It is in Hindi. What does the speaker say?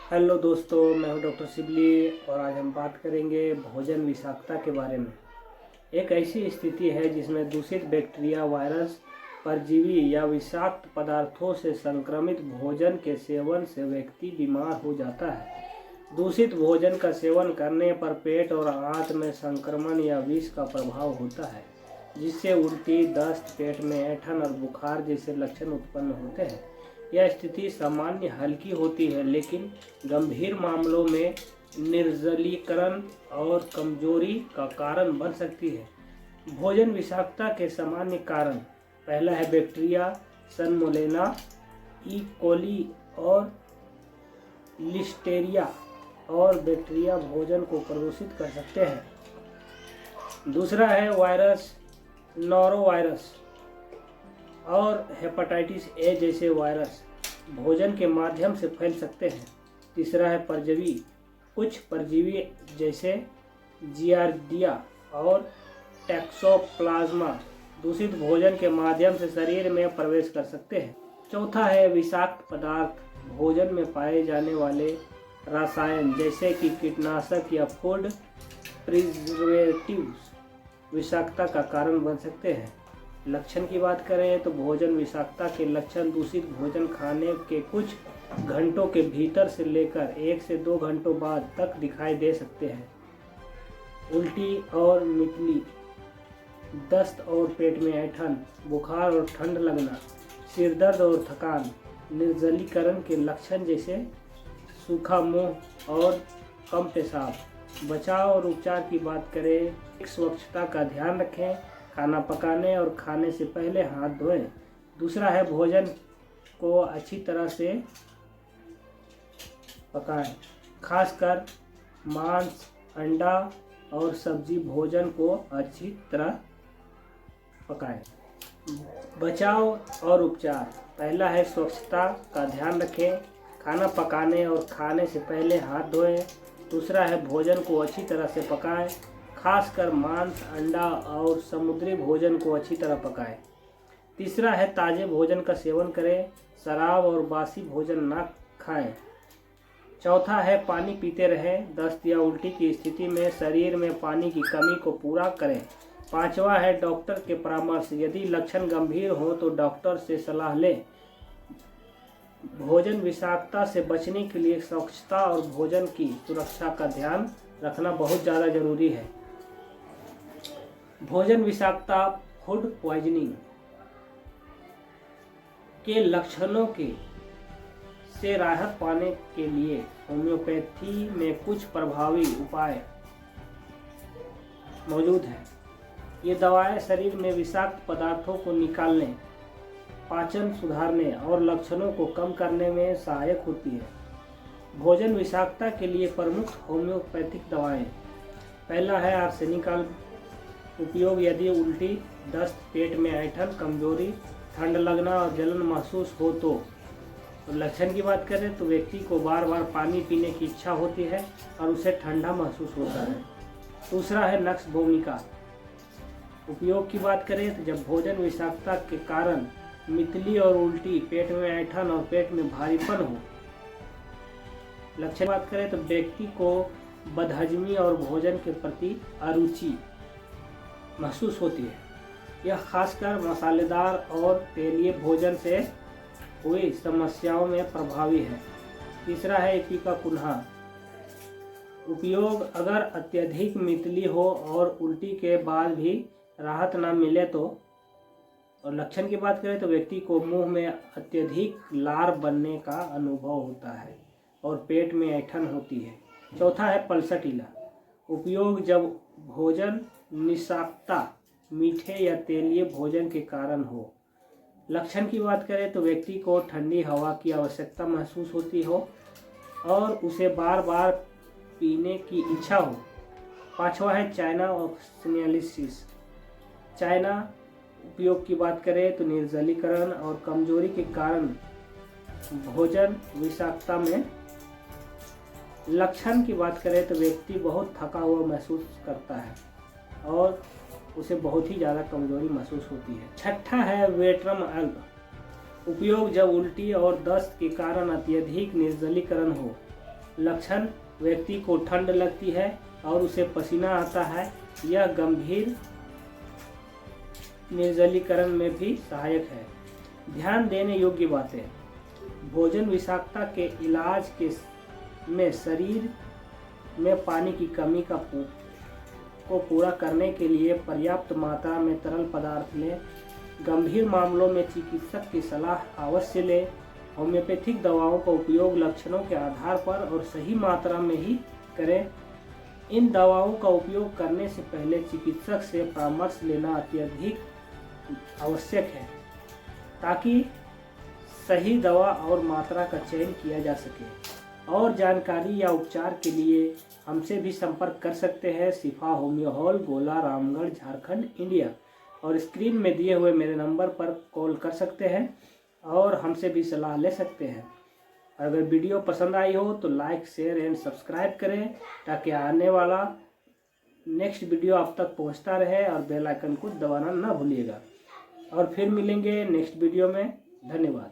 हेलो दोस्तों, मैं हूं डॉक्टर शिबली और आज हम बात करेंगे भोजन विषाक्तता के बारे में। एक ऐसी स्थिति है जिसमें दूषित बैक्टीरिया, वायरस, परजीवी या विषाक्त पदार्थों से संक्रमित भोजन के सेवन से व्यक्ति बीमार हो जाता है। दूषित भोजन का सेवन करने पर पेट और आंत में संक्रमण या विष का प्रभाव होता है, जिससे उल्टी, दस्त, पेट में ऐंठन और बुखार जैसे लक्षण उत्पन्न होते हैं। यह स्थिति सामान्य हल्की होती है, लेकिन गंभीर मामलों में निर्जलीकरण और कमजोरी का कारण बन सकती है। भोजन विषाक्तता के सामान्य कारण पहला है बैक्टीरिया, सल्मोनेला, ई कोली और लिस्टेरिया और बैक्टीरिया भोजन को प्रदूषित कर सकते हैं। दूसरा है वायरस, नोरोवायरस और हेपेटाइटिस ए जैसे वायरस भोजन के माध्यम से फैल सकते हैं। तीसरा है परजीवी, कुछ परजीवी जैसे जियार्डिया और टैक्सोप्लाज्मा दूषित भोजन के माध्यम से शरीर में प्रवेश कर सकते हैं। चौथा है विषाक्त पदार्थ, भोजन में पाए जाने वाले रसायन जैसे कि कीटनाशक या फूड प्रिजर्वेटिव्स विषाक्तता का कारण बन सकते हैं। लक्षण की बात करें तो भोजन विषाक्तता के लक्षण दूषित भोजन खाने के कुछ घंटों के भीतर से लेकर 1 से 2 घंटों बाद तक दिखाई दे सकते हैं। उल्टी और मितली, दस्त और पेट में ऐंठन, बुखार और ठंड लगना, सिर दर्द और थकान, निर्जलीकरण के लक्षण जैसे सूखा मुंह और कम पेशाब। बचाव और उपचार की बात करें, स्वच्छता का ध्यान रखें, खाना पकाने और खाने से पहले हाथ धोएं। दूसरा है भोजन को अच्छी तरह से पकाएं, खासकर मांस, अंडा और सब्जी भोजन को अच्छी तरह पकाएं। बचाव और उपचार पहला है स्वच्छता का ध्यान रखें, खाना पकाने और खाने से पहले हाथ धोएं। दूसरा है भोजन को अच्छी तरह से पकाएं, खासकर मांस, अंडा और समुद्री भोजन को अच्छी तरह पकाएं। तीसरा है ताज़े भोजन का सेवन करें, शराब और बासी भोजन ना खाएं। चौथा है पानी पीते रहें, दस्त या उल्टी की स्थिति में शरीर में पानी की कमी को पूरा करें। पांचवा है डॉक्टर के परामर्श, यदि लक्षण गंभीर हो तो डॉक्टर से सलाह लें। भोजन विषाक्तता से बचने के लिए स्वच्छता और भोजन की सुरक्षा का ध्यान रखना बहुत ज़्यादा जरूरी है। भोजन विषाक्तता, फूड पॉइजनिंग के लक्षणों से राहत पाने के लिए होम्योपैथी में कुछ प्रभावी उपाय मौजूद हैं। ये दवाएं शरीर में विषाक्त पदार्थों को निकालने, पाचन सुधारने और लक्षणों को कम करने में सहायक होती है। भोजन विषाक्तता के लिए प्रमुख होम्योपैथिक दवाएं, पहला है आर्सेनिकल, उपयोग यदि उल्टी, दस्त, पेट में ऐंठन, कमजोरी, ठंड लगना और जलन महसूस हो तो लक्षण की बात करें तो व्यक्ति को बार बार पानी पीने की इच्छा होती है और उसे ठंडा महसूस होता है। दूसरा है नक्स भूमिका, उपयोग की बात करें तो जब भोजन विषाक्तता के कारण मितली और उल्टी, पेट में ऐंठन और पेट में भारीपन हो। लक्षण की बात करें तो व्यक्ति को बदहजमी और भोजन के प्रति अरुचि महसूस होती है। यह खासकर मसालेदार और तेलीय भोजन से हुई समस्याओं में प्रभावी है। तीसरा है इपिकाकुन्हा, उपयोग अगर अत्यधिक मितली हो और उल्टी के बाद भी राहत न मिले तो। और लक्षण की बात करें तो व्यक्ति को मुंह में अत्यधिक लार बनने का अनुभव होता है और पेट में ऐंठन होती है। चौथा है पल्सटीला, उपयोग जब भोजन निषाक्तता मीठे या तेलीय भोजन के कारण हो। लक्षण की बात करें तो व्यक्ति को ठंडी हवा की आवश्यकता महसूस होती हो और उसे बार बार पीने की इच्छा हो। पांचवा है चाइना ऑक्सिनालिसिस, चाइना उपयोग की बात करें तो निर्जलीकरण और कमजोरी के कारण भोजन विषाक्तता में। लक्षण की बात करें तो व्यक्ति बहुत थका हुआ महसूस करता है और उसे बहुत ही ज़्यादा कमजोरी महसूस होती है। छठा है वेट्रम अल्ब, उपयोग जब उल्टी और दस्त के कारण अत्यधिक निर्जलीकरण हो। लक्षण: व्यक्ति को ठंड लगती है और उसे पसीना आता है। यह गंभीर निर्जलीकरण में भी सहायक है। ध्यान देने योग्य बातें: भोजन विषाक्तता के इलाज में शरीर में पानी की कमी को पूरा करने के लिए पर्याप्त मात्रा में तरल पदार्थ लें। गंभीर मामलों में चिकित्सक की सलाह अवश्य लें। होम्योपैथिक दवाओं का उपयोग लक्षणों के आधार पर और सही मात्रा में ही करें। इन दवाओं का उपयोग करने से पहले चिकित्सक से परामर्श लेना अत्यधिक आवश्यक है ताकि सही दवा और मात्रा का चयन किया जा सके। और जानकारी या उपचार के लिए हमसे भी संपर्क कर सकते हैं। शिफा होम्यो हॉल, गोला, रामगढ़, झारखंड, इंडिया। और स्क्रीन में दिए हुए मेरे नंबर पर कॉल कर सकते हैं और हमसे भी सलाह ले सकते हैं। अगर वीडियो पसंद आई हो तो लाइक, शेयर एंड सब्सक्राइब करें ताकि आने वाला नेक्स्ट वीडियो आप तक पहुंचता रहे, और बेल आइकन को दबाना ना भूलिएगा। और फिर मिलेंगे नेक्स्ट वीडियो में। धन्यवाद।